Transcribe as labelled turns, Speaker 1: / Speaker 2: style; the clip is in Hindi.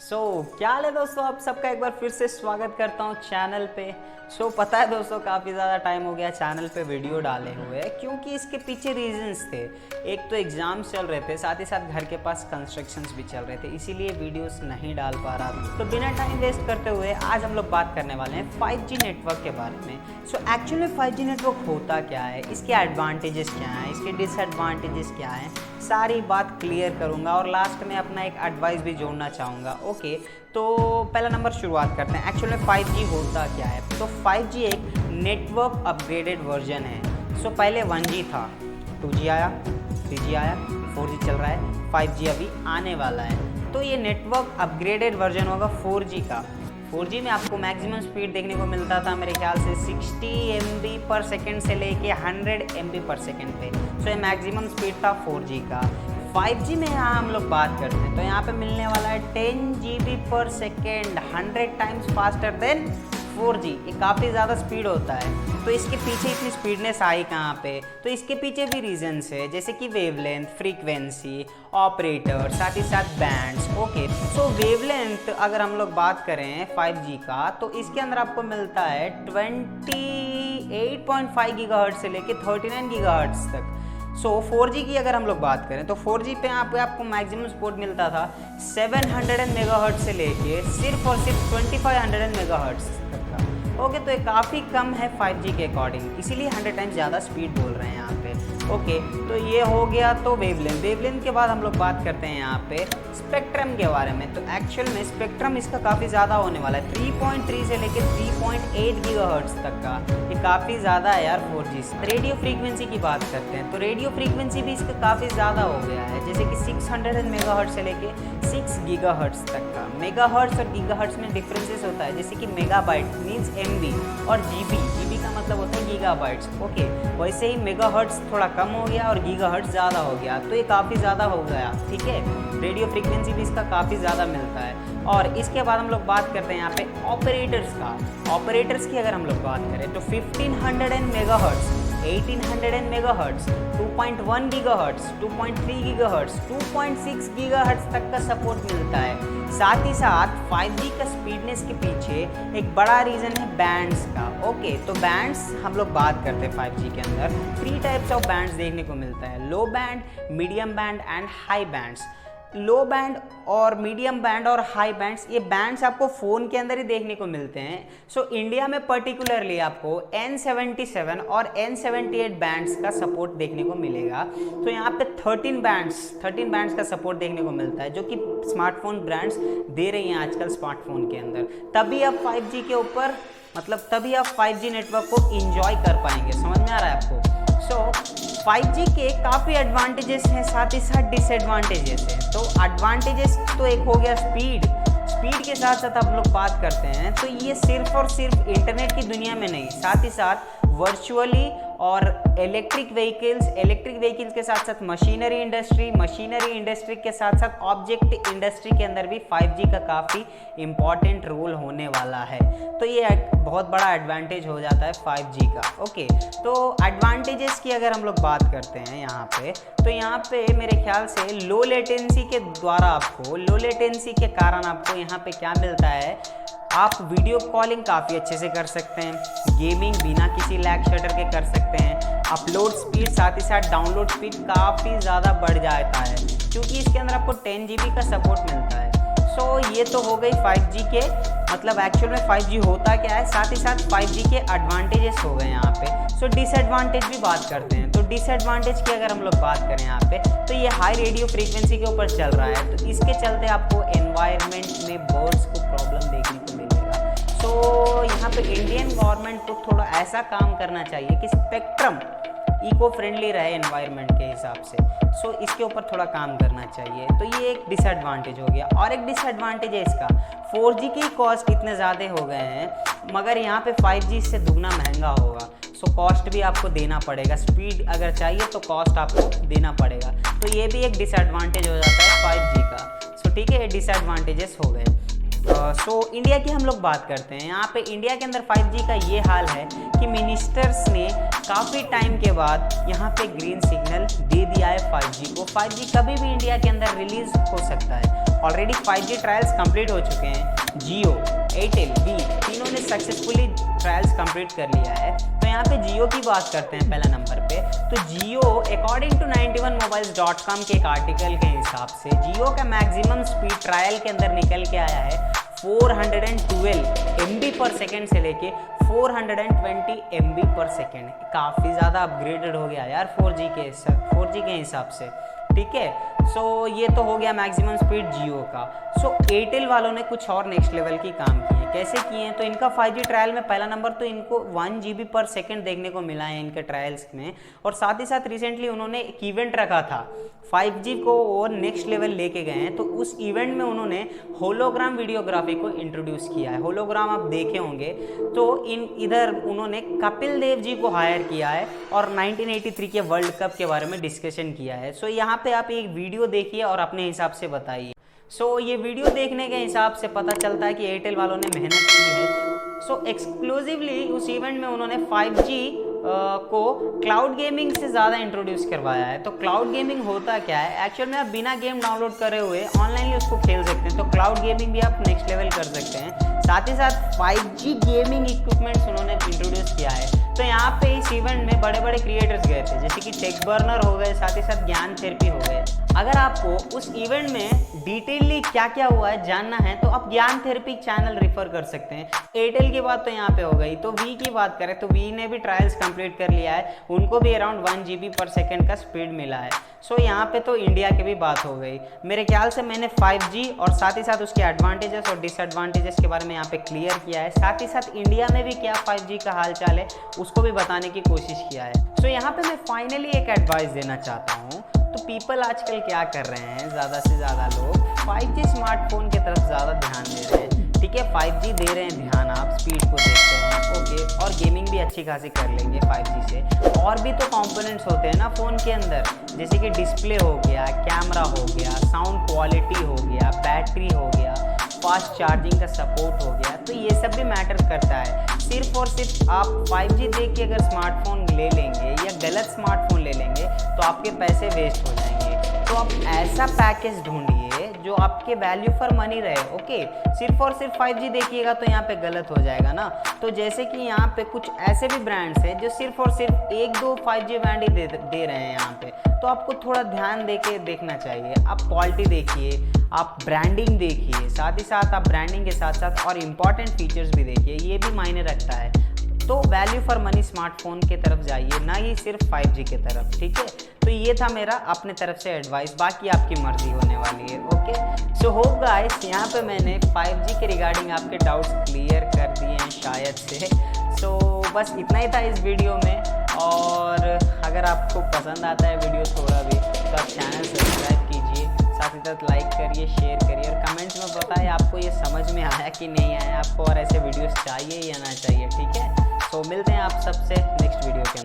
Speaker 1: क्या हाल है दोस्तों, आप सबका एक बार फिर से स्वागत करता हूँ चैनल पे। पता है दोस्तों, काफ़ी ज़्यादा टाइम हो गया चैनल पे वीडियो डाले हुए, क्योंकि इसके पीछे रीजंस थे। एक तो एग्ज़ाम्स चल रहे थे, साथ ही साथ घर के पास कंस्ट्रक्शंस भी चल रहे थे, इसीलिए वीडियोस नहीं डाल पा रहा था। तो बिना टाइम वेस्ट करते हुए आज हम लोग बात करने वाले हैं 5G नेटवर्क के बारे में। एक्चुअली 5G नेटवर्क होता क्या है, इसके एडवांटेजेस क्या हैं, इसके डिसएडवांटेजेस क्या हैं, सारी बात क्लियर करूंगा और लास्ट में अपना एक एडवाइस भी जोड़ना चाहूँगा। ओके, तो पहला नंबर शुरुआत करते हैं। एक्चुअली 5G होता क्या है? तो 5G एक नेटवर्क अपग्रेडेड वर्जन है। पहले 1G था, 2G आया, 3G आया, 4G चल रहा है, 5G अभी आने वाला है। तो ये नेटवर्क अपग्रेडेड वर्जन होगा 4G का। 4G में आपको मैक्सिमम स्पीड देखने को मिलता था मेरे ख्याल से 60 MB/s से लेके 100 MB/s पे। ये मैक्सिमम स्पीड था 4G का। 5G में यहाँ हम लोग बात करते हैं तो यहाँ पे मिलने वाला है 10 GB/s, 100 times faster than 4G। ये काफ़ी ज़्यादा स्पीड होता है। तो इसके पीछे इतनी स्पीडनेस आई कहाँ पे? तो इसके पीछे भी रीजंस है, जैसे कि वेवलेंथ, फ्रीक्वेंसी, ऑपरेटर, साथ ही साथ बैंड्स। ओके, वेवलेंथ अगर हम लोग बात करें 5G का, तो इसके अंदर आपको मिलता है 28.5 GHz से लेके 39 GHz तक। 4G की अगर हम लोग बात करें तो 4G पे यहाँ पे आपको मैक्सिमम सपोर्ट मिलता था 700 MHz से लेके सिर्फ और सिर्फ 2500 MHz तक का। ओके, तो ये काफ़ी कम है 5G के अकॉर्डिंग, इसीलिए 100 टाइम्स ज़्यादा स्पीड बोल रहे हैं यहाँ पे। ओके, तो ये हो गया तो वेवलेंथ के बाद हम लोग बात करते हैं यहाँ पे स्पेक्ट्रम के बारे में। तो एक्चुअल में स्पेक्ट्रम इसका काफ़ी ज़्यादा होने वाला है, 3.3 से लेकर 3.8 GHz तक का। ये काफ़ी ज़्यादा है यार 4G से। रेडियो फ्रीक्वेंसी की बात करते हैं तो रेडियो फ्रीक्वेंसी भी इसका काफ़ी ज़्यादा हो गया है, जैसे कि 600 MHz से लेके 6 GHz तक का। मेगाहर्ट्ज और गीगाहर्ट्ज में डिफरेंसेस होता है, जैसे कि मेगाबाइट मीन्स MB और GB का मतलब होता है गीगाबाइट्स। ओके, वैसे ही मेगाहर्ट्ज थोड़ा कम हो गया और गीगाहर्ट्ज ज़्यादा हो गया, तो ये काफ़ी ज़्यादा हो गया। ठीक है, रेडियो फ्रीक्वेंसी भी इसका काफ़ी ज़्यादा मिलता है। और इसके बाद हम लोग बात करते हैं यहाँ पे ऑपरेटर्स का। ऑपरेटर्स की अगर हम लोग बात करें तो 1500 MHz, 1800 MHz, 2.1 GHz, 2.3 GHz, 2.6 GHz तक का सपोर्ट मिलता है। साथ ही साथ 5G का स्पीडनेस के पीछे एक बड़ा रीज़न है बैंड्स का। ओके, तो बैंड्स हम लोग बात करते हैं 5G के अंदर 3 टाइप्स ऑफ बैंड्स देखने को मिलता है, लो band, medium band and high bands. Low band और मीडियम बैंड और हाई बैंड्स, ये बैंड्स आपको फ़ोन के अंदर ही देखने को मिलते हैं। इंडिया में पर्टिकुलरली आपको N77 और N78 बैंड्स का सपोर्ट देखने को मिलेगा। तो यहाँ पे 13 बैंड्स का सपोर्ट देखने को मिलता है, जो कि स्मार्टफोन ब्रांड्स दे रही हैं आजकल स्मार्टफोन के अंदर। तभी आप 5G के ऊपर तभी आप 5G नेटवर्क को इंजॉय कर पाएंगे। समझ में आ रहा है आपको? 5G के काफ़ी एडवांटेजेस हैं, साथ ही साथ डिसएडवांटेजेस हैं। तो एडवांटेजेस तो एक हो गया स्पीड के साथ साथ आप लोग बात करते हैं तो ये सिर्फ और सिर्फ इंटरनेट की दुनिया में नहीं, साथ ही साथ वर्चुअली और इलेक्ट्रिक व्हीकल्स के साथ साथ मशीनरी इंडस्ट्री के साथ साथ ऑब्जेक्ट इंडस्ट्री के अंदर भी 5G का काफ़ी इम्पॉर्टेंट रोल होने वाला है। तो ये एक बहुत बड़ा एडवांटेज हो जाता है 5G का। ओके, तो एडवांटेजेस की अगर हम लोग बात करते हैं यहाँ पे, तो यहाँ पे मेरे ख्याल से लो लेटेंसी के कारण आपको यहाँ पे क्या मिलता है, आप वीडियो कॉलिंग काफ़ी अच्छे से कर सकते हैं, गेमिंग बिना किसी लैग शटर के कर सकते हैं, अपलोड स्पीड साथ ही साथ डाउनलोड स्पीड काफ़ी ज़्यादा बढ़ जाता है, क्योंकि इसके अंदर आपको 10 GB का सपोर्ट मिलता है। ये तो हो गई 5G के एक्चुअल में 5G होता क्या है, साथ ही साथ 5G के एडवांटेजेस हो गए यहाँ पे। डिसएडवांटेज भी बात करते हैं। तो डिसएडवांटेज की अगर हम लोग बात करें यहाँ पे, तो ये हाई रेडियो फ्रीक्वेंसी के ऊपर चल रहा है, तो इसके चलते आपको एनवायरनमेंट में बर्ड्स को प्रॉब्लम देखने को मिलेगा। यहाँ पे इंडियन गवर्नमेंट को थोड़ा ऐसा काम करना चाहिए कि स्पेक्ट्रम इको फ्रेंडली रहे एनवायरनमेंट के हिसाब से। इसके ऊपर थोड़ा काम करना चाहिए। तो ये एक डिसएडवांटेज हो गया। और एक डिसएडवांटेज है इसका, 4G की कॉस्ट इतने ज़्यादा हो गए हैं, मगर यहाँ पे 5G से दुगना महंगा होगा। कॉस्ट भी आपको देना पड़ेगा, स्पीड अगर चाहिए तो कॉस्ट आपको देना पड़ेगा। तो ये भी एक डिसएडवांटेज हो जाता है 5G का। ठीक है, ये डिसएडवांटेजेस हो गए। इंडिया की हम लोग बात करते हैं। यहाँ पे इंडिया के अंदर 5G का ये हाल है कि मिनिस्टर्स ने काफ़ी टाइम के बाद यहाँ पे ग्रीन सिग्नल दे दिया है 5G को। 5G कभी भी इंडिया के अंदर रिलीज हो सकता है। ऑलरेडी 5G ट्रायल्स कंप्लीट हो चुके हैं। जियो, एयरटेल, वी तीनों ने सक्सेसफुली ट्रायल्स कंप्लीट कर लिया है। तो यहाँ पे जियो की बात करते हैं पहला नंबर पे। तो जियो अकॉर्डिंग टू 91mobiles.com के एक आर्टिकल के हिसाब से जियो का मैक्सिमम स्पीड ट्रायल के अंदर निकल के आया है 412 MB/s से लेके 420 MB/s। काफ़ी ज़्यादा अपग्रेडेड हो गया यार 4G के हिसाब से, ठीक है। सो ये तो हो गया मैक्सिमम स्पीड जियो का। सो एयरटेल वालों ने कुछ और नेक्स्ट लेवल की काम किए। कैसे किए हैं? तो इनका 5G ट्रायल में पहला नंबर तो इनको 1 GB/s देखने को मिला है इनके ट्रायल्स में। और साथ ही साथ रिसेंटली उन्होंने एक इवेंट रखा था 5G को और नेक्स्ट लेवल लेके गए हैं। तो उस इवेंट में उन्होंने होलोग्राम वीडियोग्राफी को इंट्रोड्यूस किया है। होलोग्राम आप देखे होंगे। तो इधर उन्होंने कपिल देव जी को हायर किया है और 1983 के वर्ल्ड कप के बारे में डिस्कशन किया है। सो यहाँ पे आप एक वीडियो देखिए और अपने हिसाब से बताइए। सो ये वीडियो देखने के हिसाब से पता चलता है कि एयरटेल वालों ने मेहनत की है। सो एक्सक्लूसिवली उस इवेंट में उन्होंने 5G को क्लाउड गेमिंग से ज़्यादा इंट्रोड्यूस करवाया है। तो क्लाउड गेमिंग होता क्या है? एक्चुअल में आप बिना गेम डाउनलोड करे हुए ऑनलाइनली उसको खेल सकते हैं। तो क्लाउड गेमिंग भी आप नेक्स्ट लेवल कर सकते हैं। साथ ही साथ 5G गेमिंग इक्विपमेंट्स उन्होंने इंट्रोड्यूस किया है। तो यहाँ पे इस इवेंट में बड़े बड़े क्रिएटर्स गए थे, जैसे कि टेकबर्नर हो गए, साथ ही साथ ज्ञान थेरेपी हो गए। अगर आपको उस इवेंट में डिटेलली क्या क्या हुआ है जानना है तो आप ज्ञान थेरेपी चैनल रिफर कर सकते हैं। एयरटेल की बात तो यहाँ पे हो गई। तो वी की बात करें तो वी ने भी ट्रायल्स कंप्लीट कर लिया है। उनको भी अराउंड 1 GB/s का स्पीड मिला है। सो यहाँ पे तो इंडिया की भी बात हो गई। मेरे ख्याल से मैंने 5G और साथ ही साथ उसके एडवांटेजेस और डिसएडवांटेजेस के बारे में यहाँ पे क्लियर किया है। साथ ही साथ इंडिया में भी क्या 5G का हाल चाल है उसको भी बताने की कोशिश किया है। सो यहाँ पे मैं फाइनली एक एडवाइस देना चाहता हूँ। तो पीपल आजकल क्या कर रहे हैं, ज़्यादा से ज़्यादा लोग 5G स्मार्टफोन की तरफ ज़्यादा ध्यान दे रहे हैं। ठीक है, 5G दे रहे हैं ध्यान, आप स्पीड को देखते हैं, ओके, और गेमिंग भी अच्छी खासी कर लेंगे 5G से। और भी तो कंपोनेंट्स होते हैं ना फ़ोन के अंदर, जैसे कि डिस्प्ले हो गया, कैमरा हो गया, साउंड क्वालिटी हो गया, बैटरी हो गया, फास्ट चार्जिंग का सपोर्ट हो गया। तो ये सब भी मैटर करता है। सिर्फ और सिर्फ आप 5G देख के अगर स्मार्टफोन ले लेंगे या गलत स्मार्टफोन ले लेंगे तो आपके पैसे वेस्ट हो जाएंगे। तो आप ऐसा पैकेज ढूंढिए जो आपके वैल्यू फॉर मनी रहे। ओके, सिर्फ और सिर्फ 5G देखिएगा तो यहाँ पे गलत हो जाएगा ना। तो जैसे कि यहाँ पे कुछ ऐसे भी ब्रांड्स हैं जो सिर्फ और सिर्फ 1-2 5G बैंड ही दे रहे हैं यहाँ पे। तो आपको थोड़ा ध्यान दे के देखना चाहिए। आप क्वालिटी देखिए, आप ब्रांडिंग देखिए, साथ ही साथ आप ब्रांडिंग के साथ साथ और इम्पॉर्टेंट फीचर्स भी देखिए, ये भी मायने रखता है। तो वैल्यू फॉर मनी स्मार्टफोन की तरफ जाइए, ना ही सिर्फ 5G की तरफ, ठीक है। तो ये था मेरा अपने तरफ से एडवाइस, बाकी आपकी मर्जी होने वाली है। ओके, सो होप गाइस, यहाँ पे मैंने 5G के रिगार्डिंग आपके डाउट्स क्लियर कर दिए हैं शायद से। सो बस इतना ही था इस वीडियो में। और अगर आपको पसंद आता है वीडियो थोड़ा भी तो आप चैनल सब्सक्राइब कीजिए, साथ ही साथ लाइक करिए, शेयर करिए और कमेंट्स में बताइए आपको ये समझ में आया कि नहीं आया, आपको और ऐसे वीडियोस चाहिए या ना चाहिए, ठीक है। तो मिलते हैं आप सबसे नेक्स्ट वीडियो के अंदर।